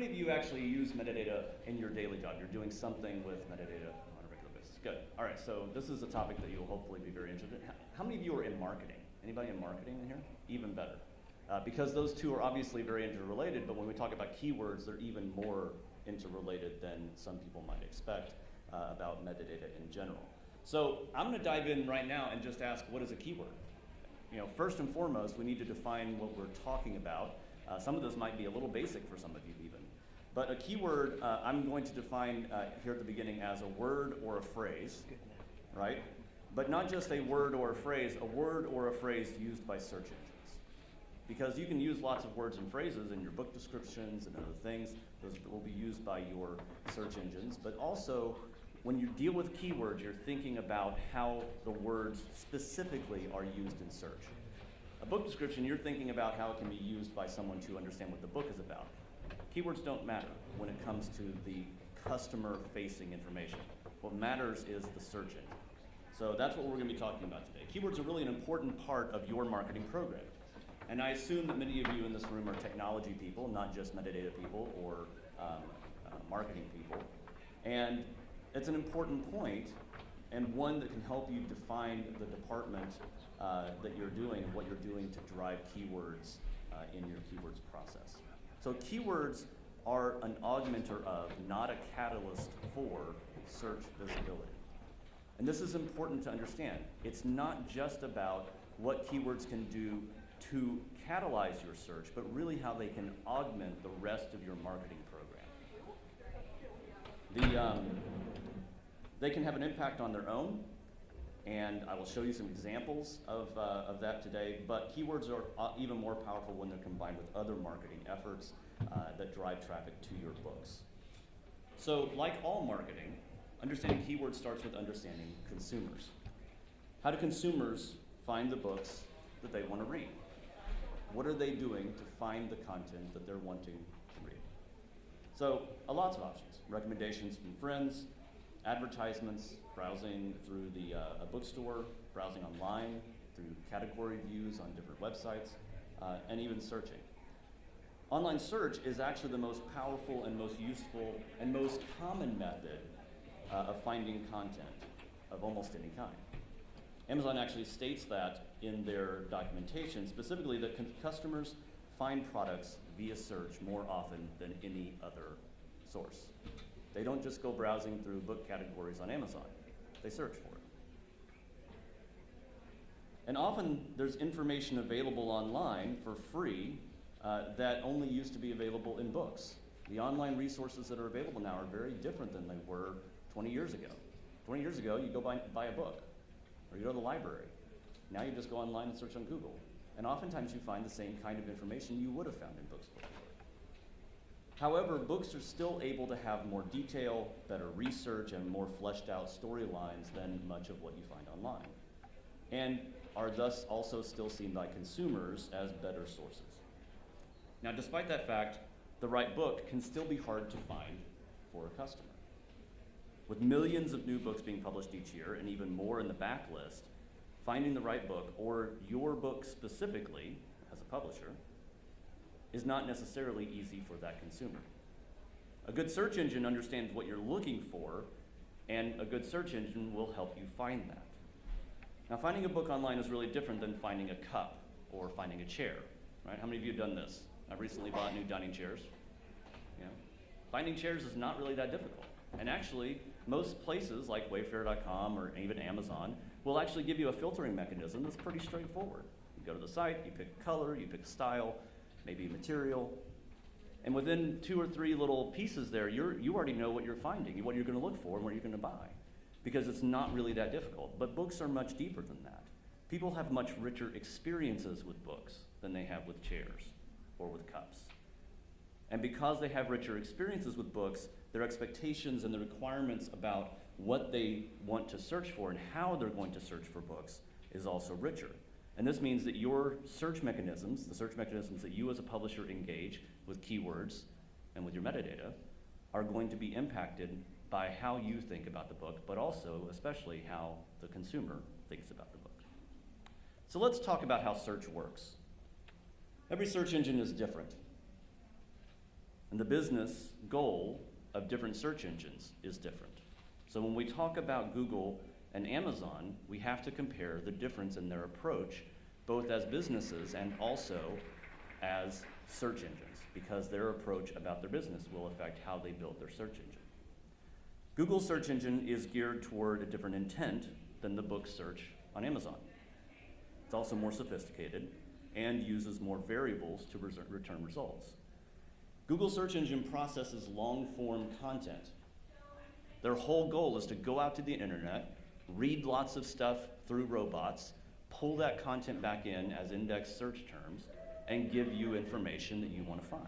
many of you actually use metadata in your daily job? You're doing something with metadata on a regular basis. Good. All right, so this is a topic that you'll hopefully be very interested in. How many of you are in marketing? Anybody in marketing in here? Even better. Because those two are obviously very interrelated, but when we talk about keywords, they're even more interrelated than some people might expect about metadata in general. So I'm going to dive in right now and just ask, what is a keyword? First and foremost, we need to define what we're talking about. Some of this might be a little basic for some of you even. But a keyword, I'm going to define here at the beginning as a word or a phrase, right? But not just a word or a phrase used by search engines. Because you can use lots of words and phrases in your book descriptions and other things. Those will be used by your search engines. But also, when you deal with keywords, you're thinking about how the words specifically are used in search. A book description, you're thinking about how it can be used by someone to understand what the book is about. Keywords don't matter when it comes to the customer-facing information. What matters is the search engine. So that's what we're going to be talking about today. Keywords are really an important part of your marketing program. And I assume that many of you in this room are technology people, not just metadata people or marketing people. And it's an important point, and one that can help you define the department that you're doing and what you're doing to drive keywords in your keywords process. So keywords are an augmenter of, not a catalyst for, search visibility. And this is important to understand. It's not just about what keywords can do to catalyze your search, but really how they can augment the rest of your marketing program. They can have an impact on their own, and I will show you some examples of that today, but keywords are even more powerful when they're combined with other marketing efforts that drive traffic to your books. So like all marketing, understanding keywords starts with understanding consumers. How do consumers find the books that they want to read? What are they doing to find the content that they're wanting to read? So lots of options. Recommendations from friends, advertisements, browsing through a bookstore, browsing online, through category views on different websites, and even searching. Online search is actually the most powerful and most useful and most common method of finding content of almost any kind. Amazon actually states that in their documentation, specifically that customers find products via search more often than any other source. They don't just go browsing through book categories on Amazon. They search for it. And often there's information available online for free that only used to be available in books. The online resources that are available now are very different than they were 20 years ago. 20 years ago, you go buy a book, or you go to the library. Now you just go online and search on Google. And oftentimes you find the same kind of information you would have found in books before. However, books are still able to have more detail, better research, and more fleshed out storylines than much of what you find online, and are thus also still seen by consumers as better sources. Now, despite that fact, the right book can still be hard to find for a customer. With millions of new books being published each year, and even more in the backlist, finding the right book, or your book specifically, as a publisher, is not necessarily easy for that consumer. A good search engine understands what you're looking for, and a good search engine will help you find that. Now, finding a book online is really different than finding a cup or finding a chair, right? How many of you have done this? I've recently bought new dining chairs. Finding chairs is not really that difficult. And actually, most places like Wayfair.com or even Amazon will actually give you a filtering mechanism that's pretty straightforward. You go to the site, you pick a color, you pick a style, maybe material, and within 2 or 3 little pieces there, you already know what you're finding, what you're going to look for, and what you're going to buy, because it's not really that difficult. But books are much deeper than that. People have much richer experiences with books than they have with chairs or with cups. And because they have richer experiences with books, their expectations and the requirements about what they want to search for and how they're going to search for books is also richer. And this means that your search mechanisms, the search mechanisms that you as a publisher engage with keywords and with your metadata, are going to be impacted by how you think about the book, but also, especially, how the consumer thinks about the book. So let's talk about how search works. Every search engine is different. And the business goal of different search engines is different. So when we talk about Google and Amazon, we have to compare the difference in their approach, both as businesses and also as search engines, because their approach about their business will affect how they build their search engine. Google's search engine is geared toward a different intent than the book search on Amazon. It's also more sophisticated and uses more variables to return results. Google's search engine processes long-form content. Their whole goal is to go out to the internet, read lots of stuff through robots, pull that content back in as indexed search terms, and give you information that you want to find.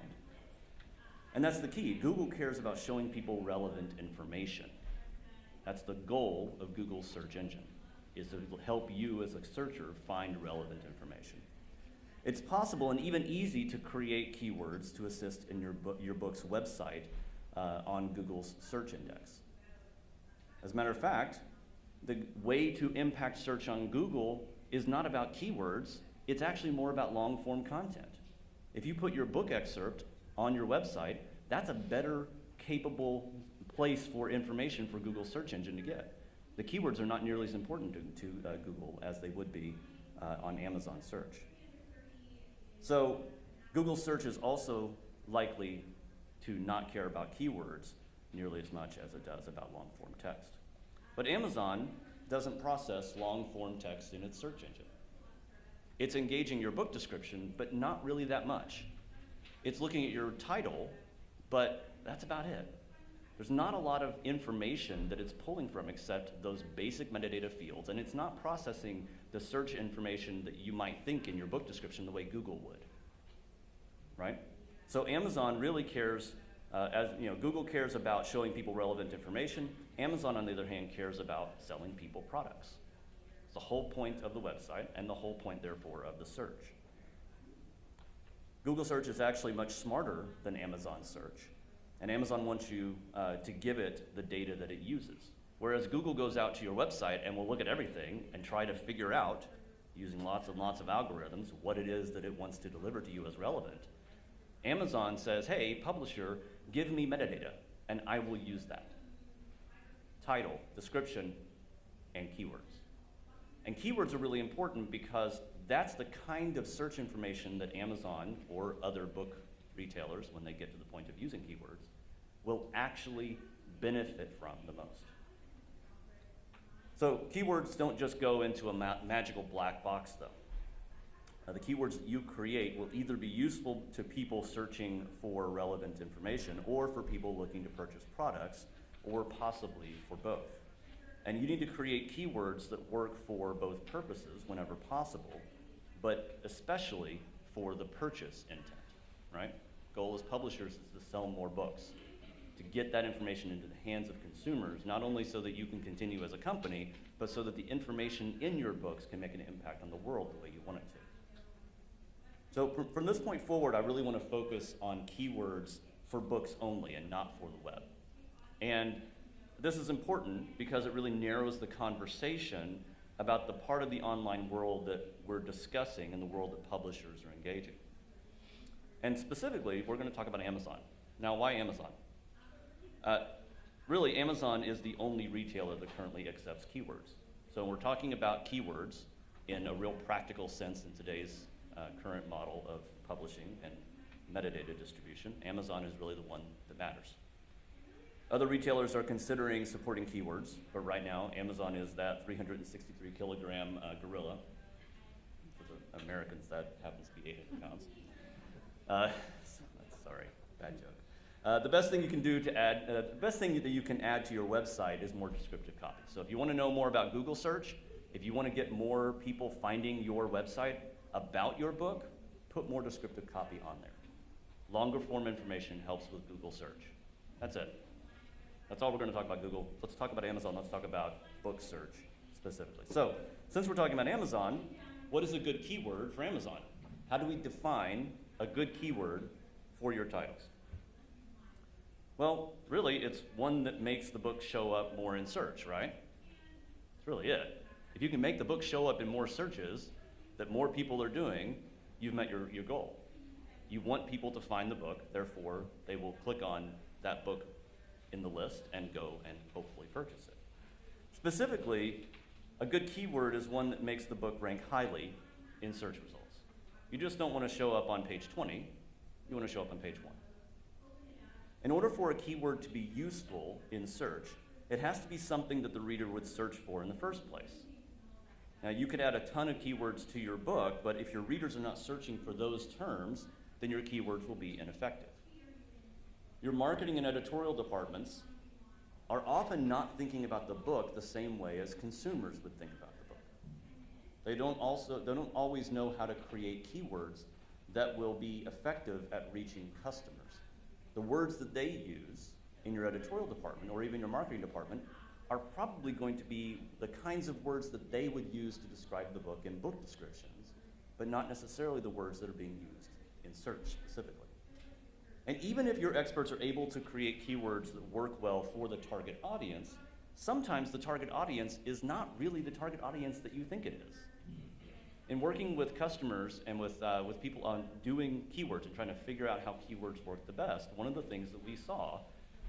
And that's the key. Google cares about showing people relevant information. That's the goal of Google's search engine, is to help you as a searcher find relevant information. It's possible and even easy to create keywords to assist in your book's website on Google's search index. As a matter of fact, the way to impact search on Google is not about keywords, it's actually more about long-form content. If you put your book excerpt on your website, that's a better capable place for information for Google's search engine to get. The keywords are not nearly as important to Google as they would be on Amazon search. So Google search is also likely to not care about keywords nearly as much as it does about long-form text. But Amazon doesn't process long-form text in its search engine. It's engaging your book description, but not really that much. It's looking at your title, but that's about it. There's not a lot of information that it's pulling from except those basic metadata fields, and it's not processing the search information that you might think in your book description the way Google would, right? So Amazon really cares, Google cares about showing people relevant information. Amazon, on the other hand, cares about selling people products. It's the whole point of the website and the whole point, therefore, of the search. Google search is actually much smarter than Amazon search. And Amazon wants you to give it the data that it uses. Whereas Google goes out to your website and will look at everything and try to figure out, using lots and lots of algorithms, what it is that it wants to deliver to you as relevant. Amazon says, hey, publisher, give me metadata, and I will use that. Title, description, and keywords. And keywords are really important because that's the kind of search information that Amazon or other book retailers, when they get to the point of using keywords, will actually benefit from the most. So keywords don't just go into a magical black box, though. The keywords that you create will either be useful to people searching for relevant information or for people looking to purchase products, or possibly for both. And you need to create keywords that work for both purposes whenever possible, but especially for the purchase intent, right? Goal as publishers is to sell more books, to get that information into the hands of consumers, not only so that you can continue as a company, but so that the information in your books can make an impact on the world the way you want it to. So from this point forward, I really want to focus on keywords for books only and not for the web. And this is important because it really narrows the conversation about the part of the online world that we're discussing and the world that publishers are engaging. And specifically, we're going to talk about Amazon. Now, why Amazon? Really, Amazon is the only retailer that currently accepts keywords. So we're talking about keywords in a real practical sense in today's current model of publishing and metadata distribution. Amazon is really the one that matters. Other retailers are considering supporting keywords, but right now, Amazon is that 363 kilogram gorilla. For the Americans, that happens to be 800 pounds. Sorry, bad joke. The best thing you can do to add, the best thing that you can add to your website is more descriptive copy. So if you want to know more about Google search, if you want to get more people finding your website about your book, put more descriptive copy on there. Longer form information helps with Google search. That's it. That's all we're going to talk about Google. Let's talk about Amazon. Let's talk about book search specifically. So since we're talking about Amazon, what is a good keyword for Amazon? How do we define a good keyword for your titles? Well, really, it's one that makes the book show up more in search, right? That's really it. If you can make the book show up in more searches that more people are doing, you've met your goal. You want people to find the book, therefore they will click on that book in the list and go and hopefully purchase it. Specifically, a good keyword is one that makes the book rank highly in search results. You just don't want to show up on page 20, you want to show up on page 1. In order for a keyword to be useful in search, it has to be something that the reader would search for in the first place. Now, you could add a ton of keywords to your book, but if your readers are not searching for those terms, then your keywords will be ineffective. Your marketing and editorial departments are often not thinking about the book the same way as consumers would think about the book. They don't always know how to create keywords that will be effective at reaching customers. The words that they use in your editorial department or even your marketing department are probably going to be the kinds of words that they would use to describe the book in book descriptions, but not necessarily the words that are being used in search specifically. And even if your experts are able to create keywords that work well for the target audience, sometimes the target audience is not really the target audience that you think it is. In working with customers and with people on doing keywords and trying to figure out how keywords work the best, one of the things that we saw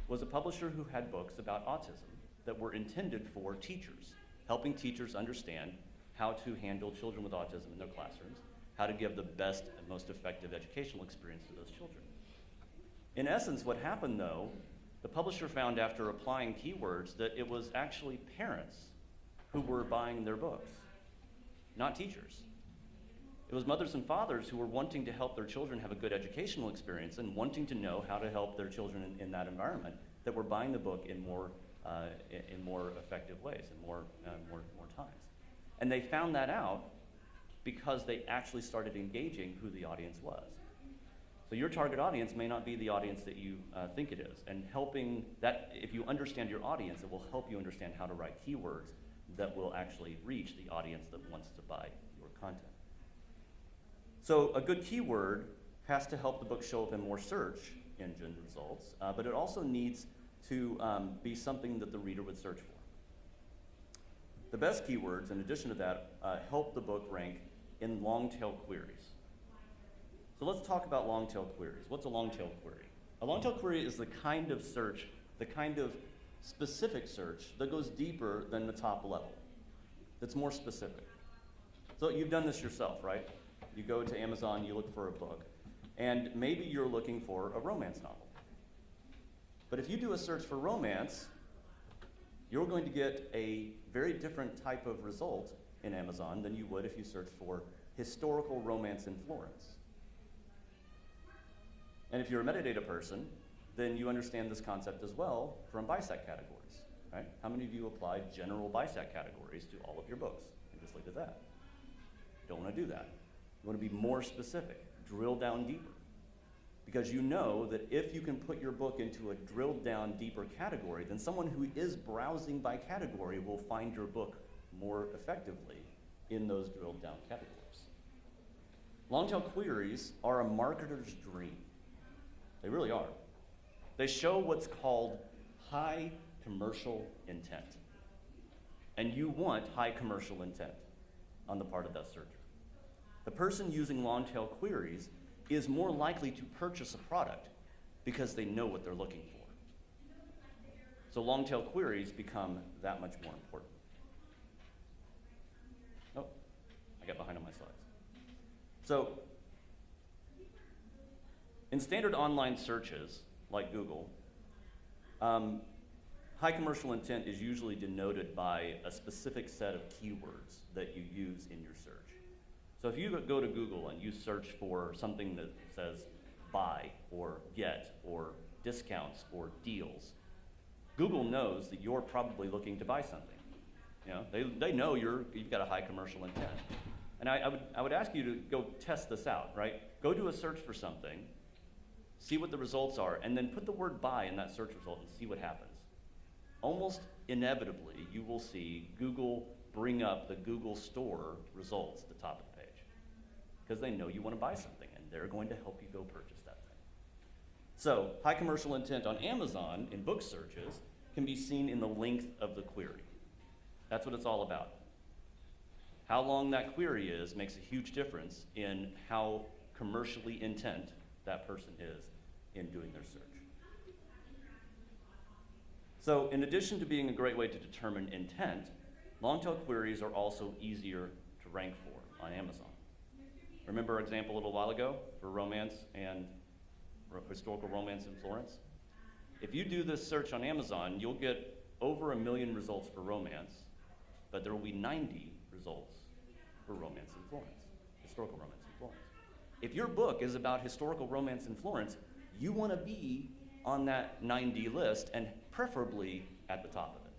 was a publisher who had books about autism that were intended for teachers, helping teachers understand how to handle children with autism in their classrooms, how to give the best and most effective educational experience to those children. In essence, what happened though, the publisher found after applying keywords that it was actually parents who were buying their books, not teachers. It was mothers and fathers who were wanting to help their children have a good educational experience and wanting to know how to help their children in that environment that were buying the book in more effective ways and more times. And they found that out because they actually started engaging who the audience was. So your target audience may not be the audience that you think it is. And helping that, if you understand your audience, it will help you understand how to write keywords that will actually reach the audience that wants to buy your content. So a good keyword has to help the book show up in more search engine results, but it also needs to be something that the reader would search for. The best keywords, in addition to that, help the book rank in Longtail Queries. So let's talk about Longtail Queries. What's a Longtail Query? A Longtail Query is the kind of search, the kind of specific search that goes deeper than the top level, that's more specific. So you've done this yourself, right? You go to Amazon, you look for a book, and maybe you're looking for a romance novel. But if you do a search for romance, you're going to get a very different type of result in Amazon than you would if you searched for historical romance in Florence. And if you're a metadata person, then you understand this concept as well from bisect categories, right? How many of you applied general bisect categories to all of your books and just looked at that? Don't want to do that. You want to be more specific, drill down deeper. Because you know that if you can put your book into a drilled down deeper category, then someone who is browsing by category will find your book more effectively in those drilled down categories. Longtail queries are a marketer's dream. They really are. They show what's called high commercial intent. And you want high commercial intent on the part of that searcher. The person using Longtail queries is more likely to purchase a product because they know what they're looking for. So Longtail queries become that much more important. Oh, I got behind on my slides. So in standard online searches, like Google, high commercial intent is usually denoted by a specific set of keywords that you use in your search. So if you go to Google and you search for something that says buy or get or discounts or deals, Google knows that you're probably looking to buy something. You know, they know you've got a high commercial intent. And I would ask you to go test this out, right? Go do a search for something, see what the results are, and then put the word buy in that search result and see what happens. Almost inevitably, you will see Google bring up the Google Store results at the top of the page because they know you want to buy something and they're going to help you go purchase that thing. So high commercial intent on Amazon in book searches can be seen in the length of the query. That's what it's all about. How long that query is makes a huge difference in how commercially intent that person is in doing their search. So in addition to being a great way to determine intent, long-tail queries are also easier to rank for on Amazon. Remember our example a little while ago for romance and historical romance in Florence? If you do this search on Amazon, you'll get over 1 million results for romance, but there will be 90 results for romance in Florence, historical romance in Florence. If your book is about historical romance in Florence, you want to be on that 90 list and preferably at the top of it.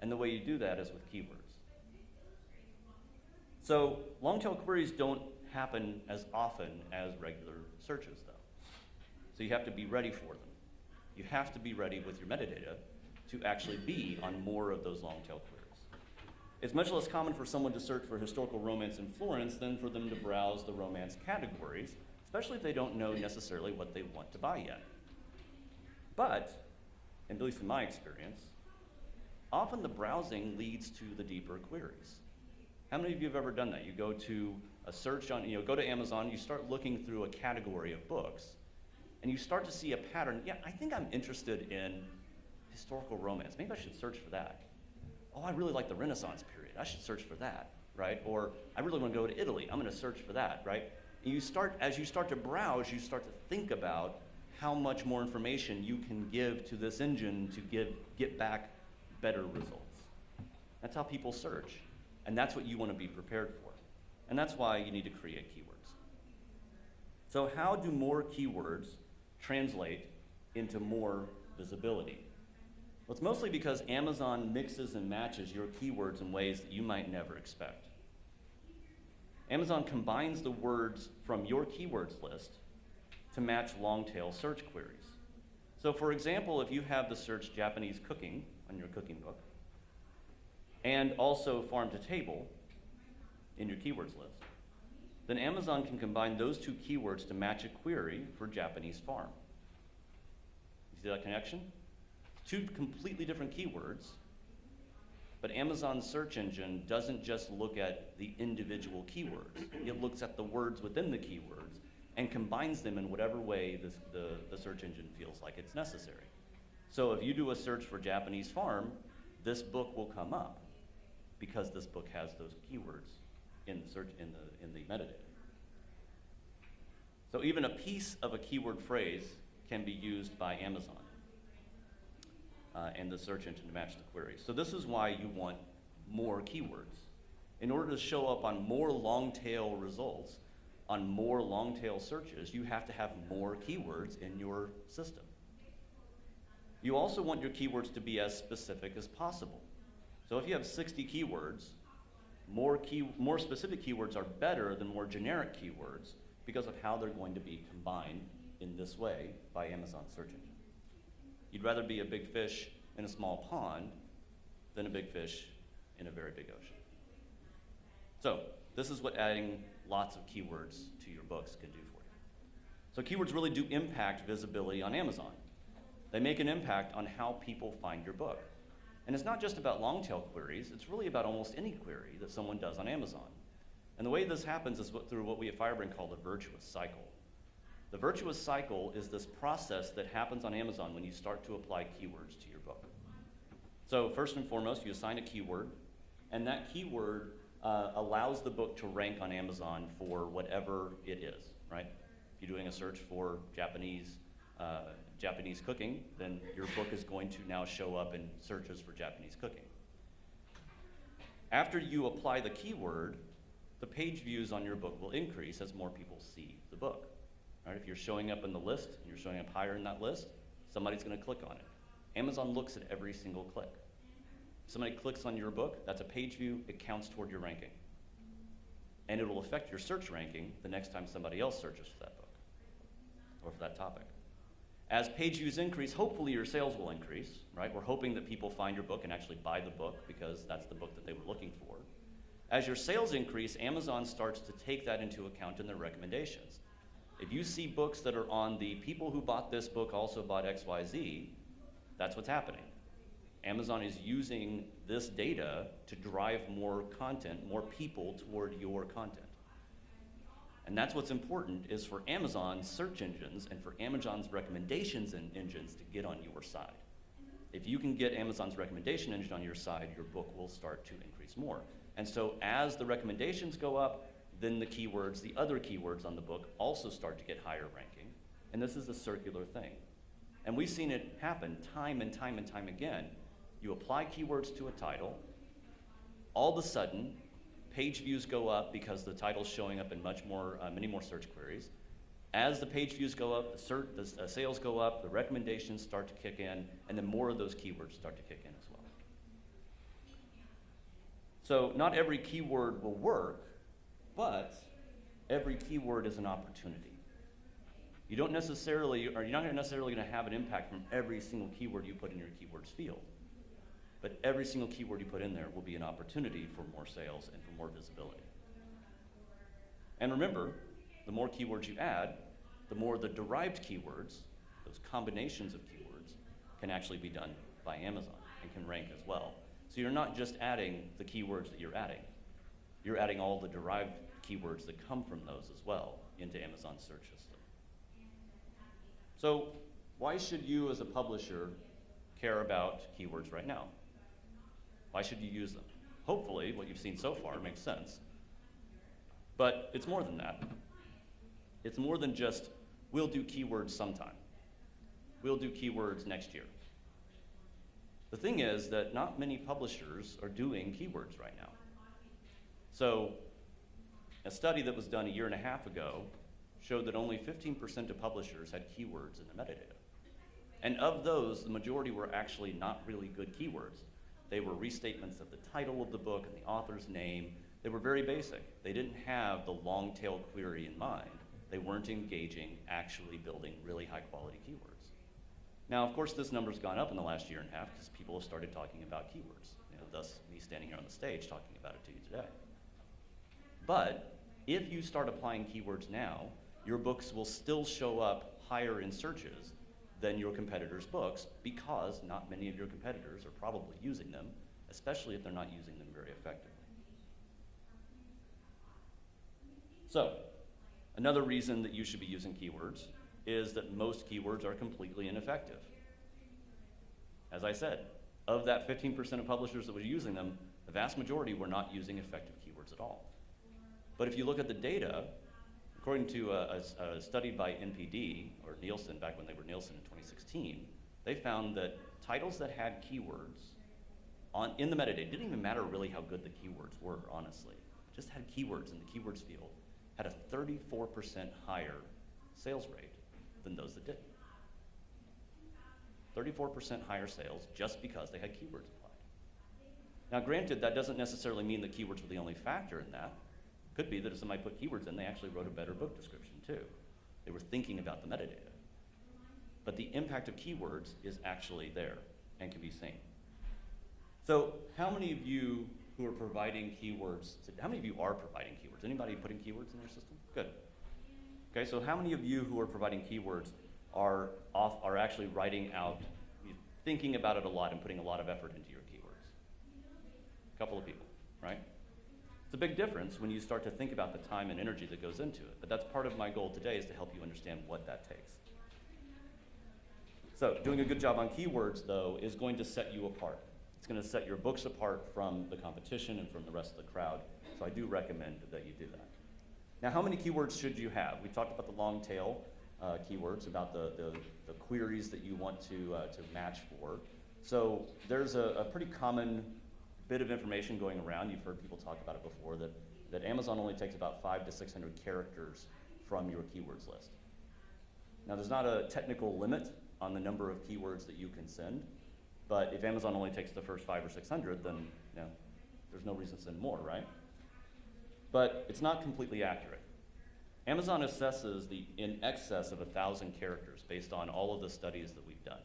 And the way you do that is with keywords. So long-tail queries don't happen as often as regular searches, though. So you have to be ready for them. You have to be ready with your metadata to actually be on more of those long-tail queries. It's much less common for someone to search for historical romance in Florence than for them to browse the romance categories, especially if they don't know necessarily what they want to buy yet. But, at least in my experience, often the browsing leads to the deeper queries. How many of you have ever done that? You go to a search on, go to Amazon, you start looking through a category of books, and you start to see a pattern. Yeah, I think I'm interested in historical romance. Maybe I should search for that. Oh, I really like the Renaissance period. I should search for that, right? Or I really want to go to Italy. I'm going to search for that, right? And as you start to browse, you start to think about how much more information you can give to this engine to get back better results. That's how people search. And that's what you want to be prepared for. And that's why you need to create keywords. So how do more keywords translate into more visibility? Well, it's mostly because Amazon mixes and matches your keywords in ways that you might never expect. Amazon combines the words from your keywords list to match long-tail search queries. So for example, if you have the search Japanese cooking on your cooking book, and also farm to table in your keywords list, then Amazon can combine those two keywords to match a query for Japanese farm. You see that connection? Two completely different keywords, but Amazon's search engine doesn't just look at the individual keywords. It looks at the words within the keywords and combines them in whatever way the search engine feels like it's necessary. So if you do a search for Japanese farm, this book will come up because this book has those keywords in the search in the metadata. So even a piece of a keyword phrase can be used by Amazon and the search engine to match the queries. So this is why you want more keywords. In order to show up on more long-tail results, on more long-tail searches, you have to have more keywords in your system. You also want your keywords to be as specific as possible. So if you have 60 keywords, more specific keywords are better than more generic keywords because of how they're going to be combined in this way by Amazon's search engine. You'd rather be a big fish in a small pond than a big fish in a very big ocean. So this is what adding lots of keywords to your books can do for you. So keywords really do impact visibility on Amazon. They make an impact on how people find your book. And it's not just about long-tail queries, it's really about almost any query that someone does on Amazon. And the way this happens is through what we at Firebrand call the virtuous cycle. The virtuous cycle is this process that happens on Amazon when you start to apply keywords to your book. So first and foremost, you assign a keyword, and that keyword allows the book to rank on Amazon for whatever it is, right? If you're doing a search for Japanese cooking, then your book is going to now show up in searches for Japanese cooking. After you apply the keyword, the page views on your book will increase as more people see the book. Right? If you're showing up in the list, and you're showing up higher in that list, somebody's going to click on it. Amazon looks at every single click. If somebody clicks on your book, that's a page view, it counts toward your ranking. And it will affect your search ranking the next time somebody else searches for that book or for that topic. As page views increase, hopefully your sales will increase, right? We're hoping that people find your book and actually buy the book because that's the book that they were looking for. As your sales increase, Amazon starts to take that into account in their recommendations. If you see books that are on the people who bought this book also bought XYZ, that's what's happening. Amazon is using this data to drive more content, more people toward your content. And that's what's important, is for Amazon's search engines and for Amazon's recommendations and engines to get on your side. If you can get Amazon's recommendation engine on your side, your book will start to increase more. And so as the recommendations go up, then the keywords, the other keywords on the book also start to get higher ranking. And this is a circular thing. And we've seen it happen time and time and time again. You apply keywords to a title, all of a sudden, page views go up because the title's showing up in many more search queries. As the page views go up, the sales go up, the recommendations start to kick in, and then more of those keywords start to kick in as well. So not every keyword will work, but every keyword is an opportunity. You're not necessarily going to have an impact from every single keyword you put in your keywords field. But every single keyword you put in there will be an opportunity for more sales and for more visibility. And remember, the more keywords you add, the more the derived keywords, those combinations of keywords, can actually be done by Amazon and can rank as well. So you're not just adding the keywords that you're adding all the derived keywords that come from those as well into Amazon's search system. So why should you as a publisher care about keywords right now? Why should you use them? Hopefully, what you've seen so far makes sense. But it's more than that. It's more than just, we'll do keywords sometime. We'll do keywords next year. The thing is that not many publishers are doing keywords right now. So a study that was done a year and a half ago showed that only 15% of publishers had keywords in the metadata. And of those, the majority were actually not really good keywords. They were restatements of the title of the book and the author's name. They were very basic. They didn't have the long-tail query in mind. They weren't engaging, actually building really high-quality keywords. Now, of course, this number's gone up in the last year and a half because people have started talking about keywords, thus me standing here on the stage talking about it to you today. But if you start applying keywords now, your books will still show up higher in searches than your competitors' books, because not many of your competitors are probably using them, especially if they're not using them very effectively. So, another reason that you should be using keywords is that most keywords are completely ineffective. As I said, of that 15% of publishers that were using them, the vast majority were not using effective keywords at all. But if you look at the data, according to a study by NPD, or Nielsen, back when they were Nielsen in 2016, they found that titles that had keywords in the metadata, it didn't even matter really how good the keywords were, honestly, just had keywords in the keywords field, had a 34% higher sales rate than those that didn't. 34% higher sales just because they had keywords applied. Now granted, that doesn't necessarily mean that keywords were the only factor in that. Could be that if somebody put keywords in, they actually wrote a better book description too. They were thinking about the metadata. But the impact of keywords is actually there and can be seen. So how many of you who are providing keywords, how many of you are providing keywords? Anybody putting keywords in your system? Good. Okay, so how many of you who are providing keywords are actually writing out, thinking about it a lot and putting a lot of effort into your keywords? A couple of people, right? It's a big difference when you start to think about the time and energy that goes into it, but that's part of my goal today, is to help you understand what that takes. So doing a good job on keywords, though, is going to set you apart. It's going to set your books apart from the competition and from the rest of the crowd, so I do recommend that you do that. Now, how many keywords should you have? We talked about the long tail keywords, about the queries that you want to match for. So there's a pretty common bit of information going around. You've heard people talk about it before, that Amazon only takes about 500 to 600 characters from your keywords list. Now, there's not a technical limit on the number of keywords that you can send, but if Amazon only takes the first 500 or 600, then there's no reason to send more, right? But it's not completely accurate. Amazon assesses in excess of 1,000 characters based on all of the studies that we've done.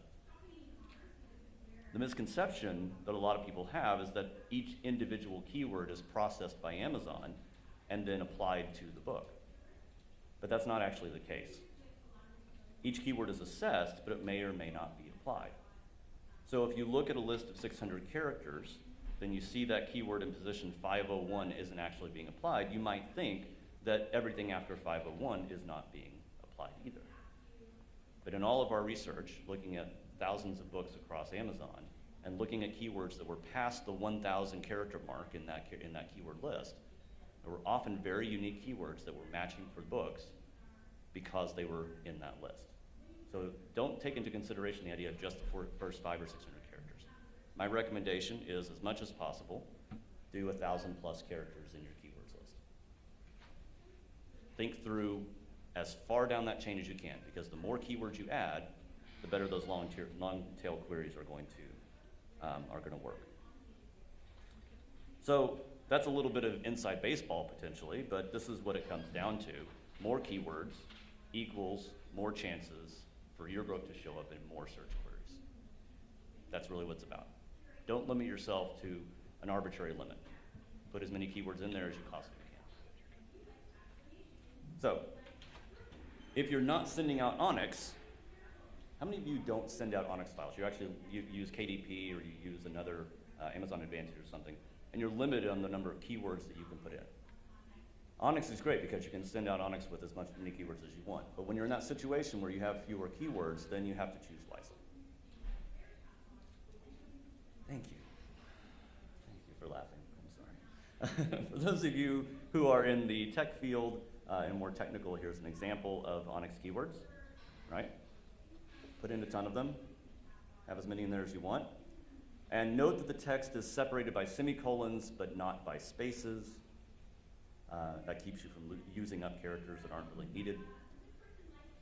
The misconception that a lot of people have is that each individual keyword is processed by Amazon and then applied to the book. But that's not actually the case. Each keyword is assessed, but it may or may not be applied. So if you look at a list of 600 characters, then you see that keyword in position 501 isn't actually being applied. You might think that everything after 501 is not being applied either. But in all of our research, looking at thousands of books across Amazon, and looking at keywords that were past the 1,000 character mark in that keyword list, there were often very unique keywords that were matching for books because they were in that list. So don't take into consideration the idea of just the first 500 or 600 characters. My recommendation is, as much as possible, do 1,000+ characters in your keywords list. Think through as far down that chain as you can, because the more keywords you add, the better those long-tail queries are going to work. So that's a little bit of inside baseball potentially, but this is what it comes down to. More keywords equals more chances for your book to show up in more search queries. That's really what it's about. Don't limit yourself to an arbitrary limit. Put as many keywords in there as you possibly can. So, if you're not sending out Onyx, how many of you don't send out Onyx files? You use KDP or you use another Amazon Advantage or something, and you're limited on the number of keywords that you can put in. Onyx is great because you can send out Onyx with as many keywords as you want. But when you're in that situation where you have fewer keywords, then you have to choose wisely. Thank you. Thank you for laughing. I'm sorry. For those of you who are in the tech field and more technical, here's an example of Onyx keywords, right? Put in a ton of them. Have as many in there as you want. And note that the text is separated by semicolons, but not by spaces. That keeps you from using up characters that aren't really needed.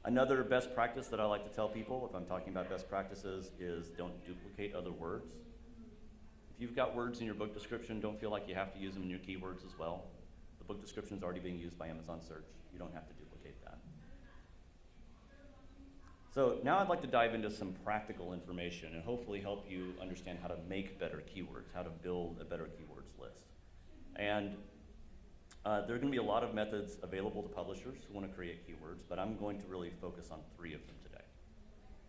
Another best practice that I like to tell people, if I'm talking about best practices, is don't duplicate other words. If you've got words in your book description, don't feel like you have to use them in your keywords as well. The book description is already being used by Amazon Search. You don't have to duplicate that. So now I'd like to dive into some practical information and hopefully help you understand how to make better keywords, how to build a better keywords list. And there are going to be a lot of methods available to publishers who want to create keywords, but I'm going to really focus on 3 of them today.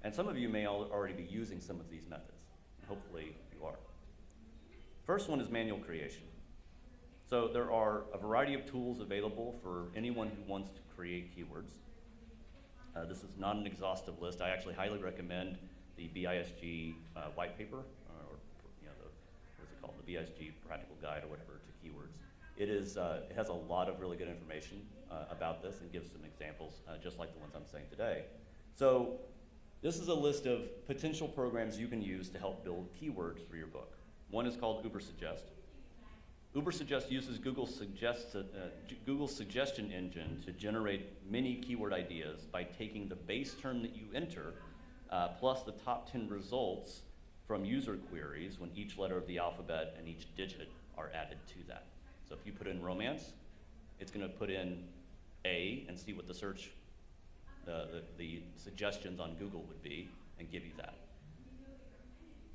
And some of you may already be using some of these methods. Hopefully you are. First one is manual creation. So there are a variety of tools available for anyone who wants to create keywords. This is not an exhaustive list. I actually highly recommend the BISG white paper, or what's it called, the BISG practical guide or whatever to keywords. It has a lot of really good information about this and gives some examples, just like the ones I'm saying today. So this is a list of potential programs you can use to help build keywords for your book. One is called Ubersuggest. Ubersuggest uses Google's suggestion engine to generate many keyword ideas by taking the base term that you enter, plus the top 10 results from user queries when each letter of the alphabet and each digit are added to that. So if you put in romance, it's going to put in A and see what the search, the suggestions on Google would be, and give you that.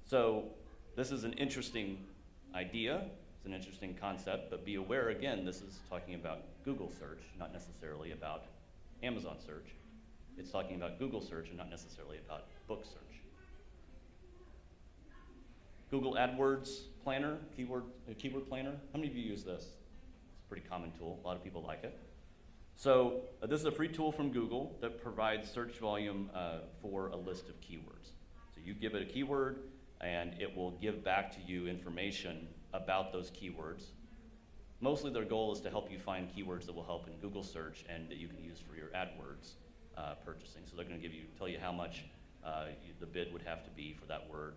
So this is an interesting idea. It's an interesting concept, but be aware, again, this is talking about Google search, not necessarily about Amazon search. It's talking about Google search and not necessarily about book search. Google AdWords Planner, keyword planner. How many of you use this? It's a pretty common tool. A lot of people like it. So this is a free tool from Google that provides search volume for a list of keywords. So you give it a keyword, and it will give back to you information about those keywords. Mostly their goal is to help you find keywords that will help in Google search and that you can use for your AdWords purchasing. So they're going to tell you how much the bid would have to be for that word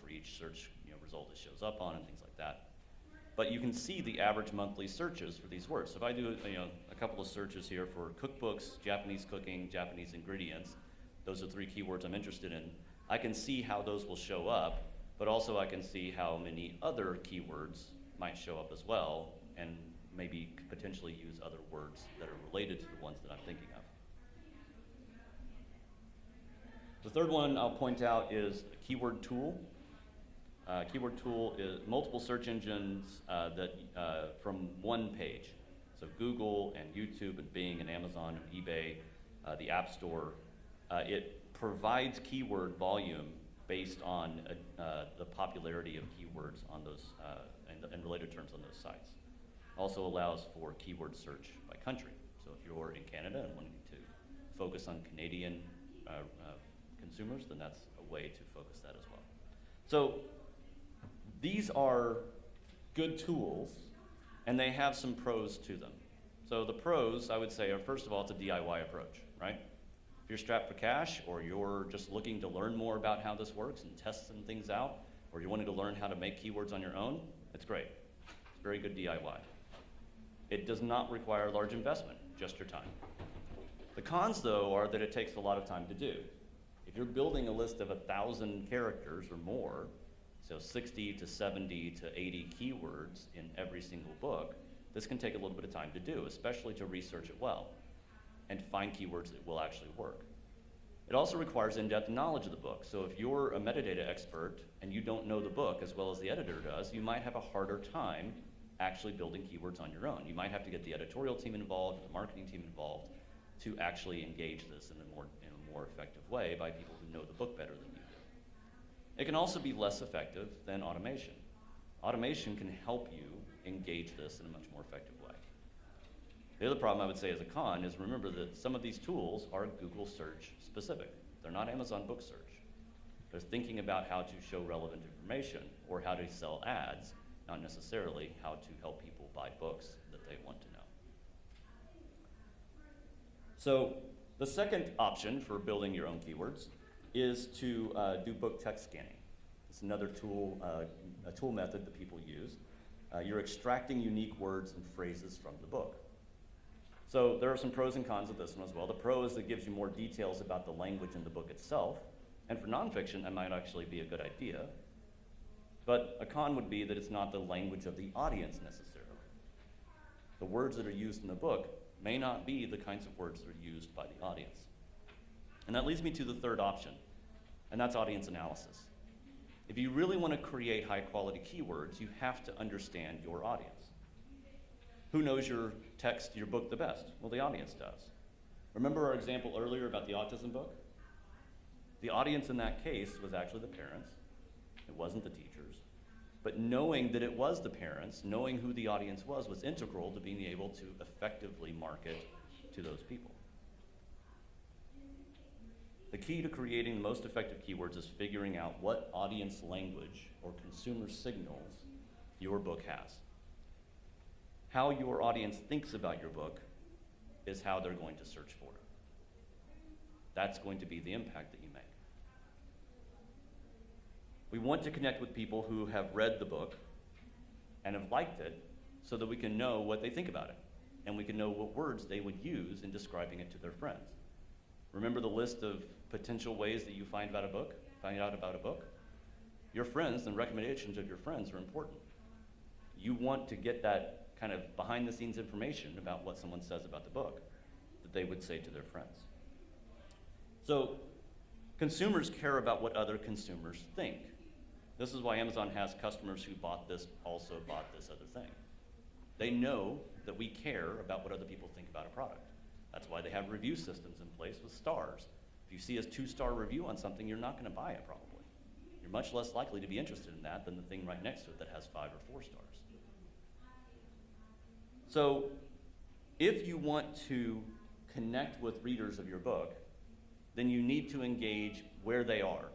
for each search result it shows up on and things like that. But you can see the average monthly searches for these words. So if I do a couple of searches here for cookbooks, Japanese cooking, Japanese ingredients, those are 3 keywords I'm interested in, I can see how those will show up, but also I can see how many other keywords might show up as well, and maybe potentially use other words that are related to the ones that I'm thinking of. The third one I'll point out is a keyword tool. Keyword tool is multiple search engines from one page. So Google and YouTube and Bing and Amazon and eBay, the App Store, it provides keyword volume based on the popularity of keywords on those and related terms on those sites. Also allows for keyword search by country. So if you're in Canada and wanting to focus on Canadian consumers, then that's a way to focus that as well. So these are good tools, and they have some pros to them. So the pros, I would say, are first of all, it's a DIY approach, right? If you're strapped for cash, or you're just looking to learn more about how this works and test some things out, or you're wanting to learn how to make keywords on your own, it's great. It's very good DIY. It does not require large investment, just your time. The cons, though, are that it takes a lot of time to do. If you're building a list of 1,000 characters or more, so 60 to 70 to 80 keywords in every single book, this can take a little bit of time to do, especially to research it well and find keywords that will actually work. It also requires in-depth knowledge of the book. So if you're a metadata expert and you don't know the book as well as the editor does, you might have a harder time actually building keywords on your own. You might have to get the editorial team involved, the marketing team involved, to actually engage this in a more effective way by people who know the book better than you do. It can also be less effective than automation. Automation can help you engage this in a much more effective way. The other problem I would say as a con is remember that some of these tools are Google search specific. They're not Amazon book search. They're thinking about how to show relevant information or how to sell ads, not necessarily how to help people buy books that they want to know. So the second option for building your own keywords is to do book text scanning. It's another tool, a tool method that people use. You're extracting unique words and phrases from the book. So there are some pros and cons of this one as well. The pro is it gives you more details about the language in the book itself. And for nonfiction, that might actually be a good idea. But a con would be that it's not the language of the audience necessarily. The words that are used in the book may not be the kinds of words that are used by the audience. And that leads me to the third option, and that's audience analysis. If you really want to create high quality keywords, you have to understand your audience. Who knows your text, your book the best? Well, the audience does. Remember our example earlier about the autism book? The audience in that case was actually the parents. It wasn't the teachers. But knowing that it was the parents, knowing who the audience was integral to being able to effectively market to those people. The key to creating the most effective keywords is figuring out what audience language or consumer signals your book has. How your audience thinks about your book is how they're going to search for it. That's going to be the impact that you make. We want to connect with people who have read the book and have liked it so that we can know what they think about it. And we can know what words they would use in describing it to their friends. Remember the list of potential ways that you find out about a book? Your friends and recommendations of your friends are important. You want to get that kind of behind the scenes information about what someone says about the book that they would say to their friends. So consumers care about what other consumers think. This is why Amazon has customers who bought this, also bought this other thing. They know that we care about what other people think about a product. That's why they have review systems in place with stars. If you see a 2-star review on something, you're not gonna buy it probably. You're much less likely to be interested in that than the thing right next to it that has 5 or 4 stars. So if you want to connect with readers of your book, then you need to engage where they are.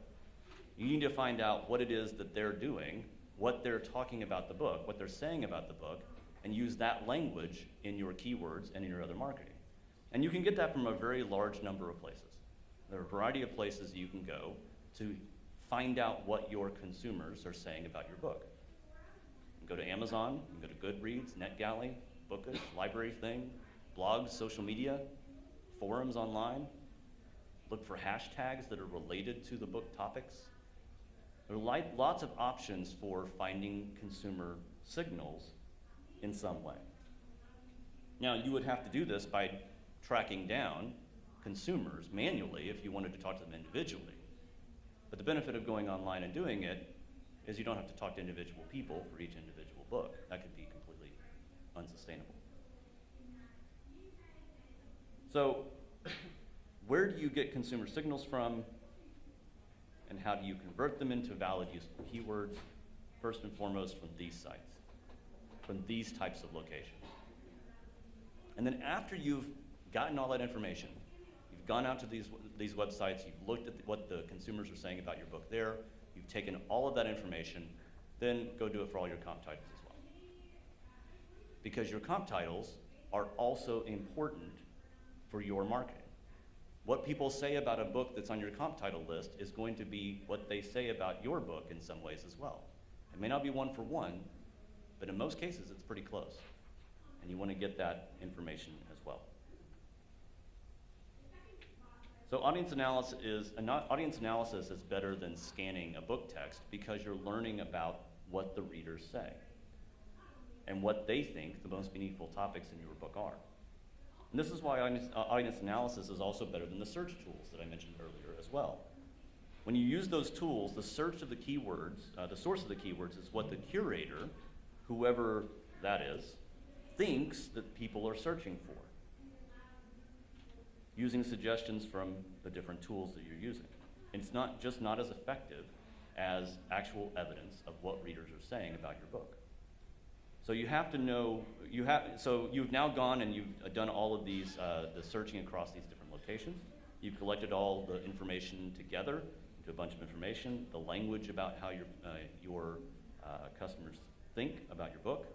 You need to find out what it is that they're doing, what they're talking about the book, what they're saying about the book, and use that language in your keywords and in your other marketing. And you can get that from a very large number of places. There are a variety of places you can go to find out what your consumers are saying about your book. You can go to Amazon, you can go to Goodreads, NetGalley, Bookish, Library Thing, blogs, social media, forums online. Look for hashtags that are related to the book topics. There are lots of options for finding consumer signals in some way. Now, you would have to do this by tracking down consumers manually if you wanted to talk to them individually. But the benefit of going online and doing it is you don't have to talk to individual people for each individual book. That could be completely unsustainable. So, where do you get consumer signals from, and how do you convert them into valid, useful keywords? First and foremost, from these sites, from these types of locations. And then after you've gotten all that information, you've gone out to these websites, you've looked at what the consumers are saying about your book there, you've taken all of that information, then go do it for all your comp titles as well. Because your comp titles are also important for your marketing. What people say about a book that's on your comp title list is going to be what they say about your book in some ways as well. It may not be one for one, but in most cases it's pretty close. And you want to get that information as well. So audience analysis is better than scanning a book text because you're learning about what the readers say and what they think the most meaningful topics in your book are. And this is why audience analysis is also better than the search tools that I mentioned earlier as well. When you use those tools, the search of the keywords, the source of the keywords is what the curator, whoever that is, thinks that people are searching for, using suggestions from the different tools that you're using. And it's not as effective as actual evidence of what readers are saying about your book. So you have to know, so you've now gone and you've done all of these, the searching across these different locations. You've collected all the information together into a bunch of information, the language about how your customers think about your book.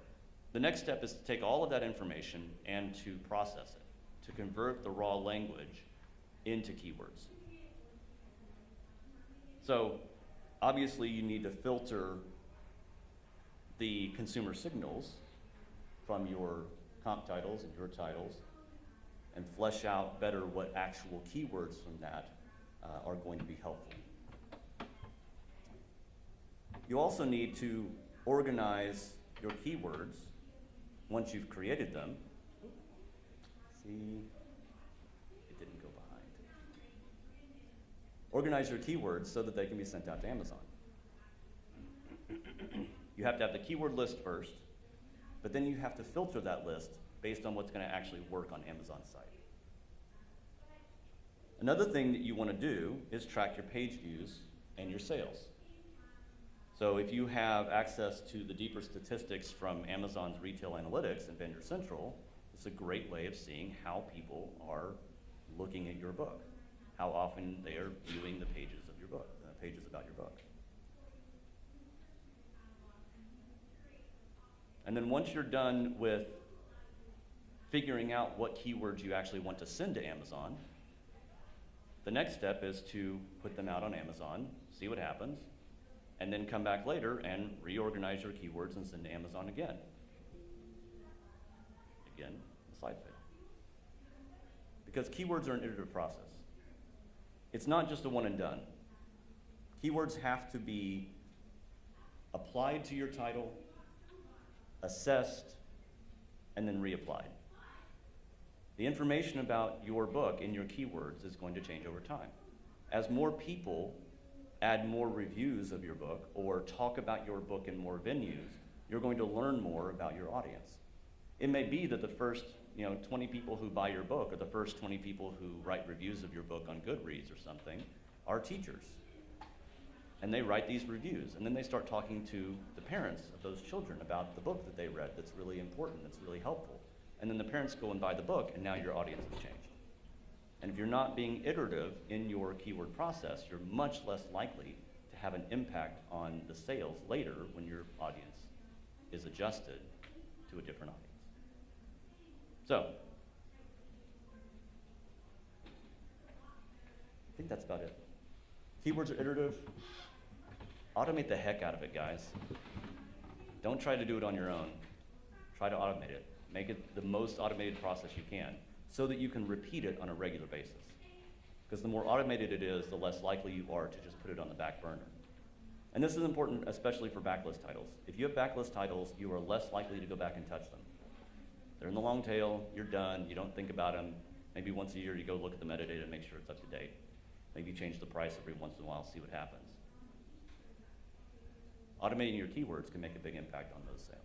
The next step is to take all of that information and to process it, to convert the raw language into keywords. So obviously you need to filter the consumer signals from your comp titles and your titles and flesh out better what actual keywords from that are going to be helpful. You also need to organize your keywords once you've created them. See, it didn't go behind. Organize your keywords so that they can be sent out to Amazon. You have to have the keyword list first, but then you have to filter that list based on what's going to actually work on Amazon's site. Another thing that you want to do is track your page views and your sales. So if you have access to the deeper statistics from Amazon's retail analytics and Vendor Central, it's a great way of seeing how people are looking at your book, how often they are viewing the pages of your book, pages about your book. And then once you're done with figuring out what keywords you actually want to send to Amazon, the next step is to put them out on Amazon, see what happens, and then come back later and reorganize your keywords and send to Amazon again. Again, the slide failed. Because keywords are an iterative process. It's not just a one and done. Keywords have to be applied to your title, assessed, and then reapplied. The information about your book in your keywords is going to change over time. As more people add more reviews of your book or talk about your book in more venues, you're going to learn more about your audience. It may be that the first 20 people who buy your book or the first 20 people who write reviews of your book on Goodreads or something are teachers. And they write these reviews, and then they start talking to the parents of those children about the book that they read that's really important, that's really helpful. And then the parents go and buy the book, and now your audience has changed. And if you're not being iterative in your keyword process, you're much less likely to have an impact on the sales later when your audience is adjusted to a different audience. So, I think that's about it. Keywords are iterative. Automate the heck out of it, guys. Don't try to do it on your own. Try to automate it. Make it the most automated process you can so that you can repeat it on a regular basis. Because the more automated it is, the less likely you are to just put it on the back burner. And this is important, especially for backlist titles. If you have backlist titles, you are less likely to go back and touch them. They're in the long tail, you're done, you don't think about them. Maybe once a year you go look at the metadata and make sure it's up to date. Maybe change the price every once in a while, see what happens. Automating your keywords can make a big impact on those sales.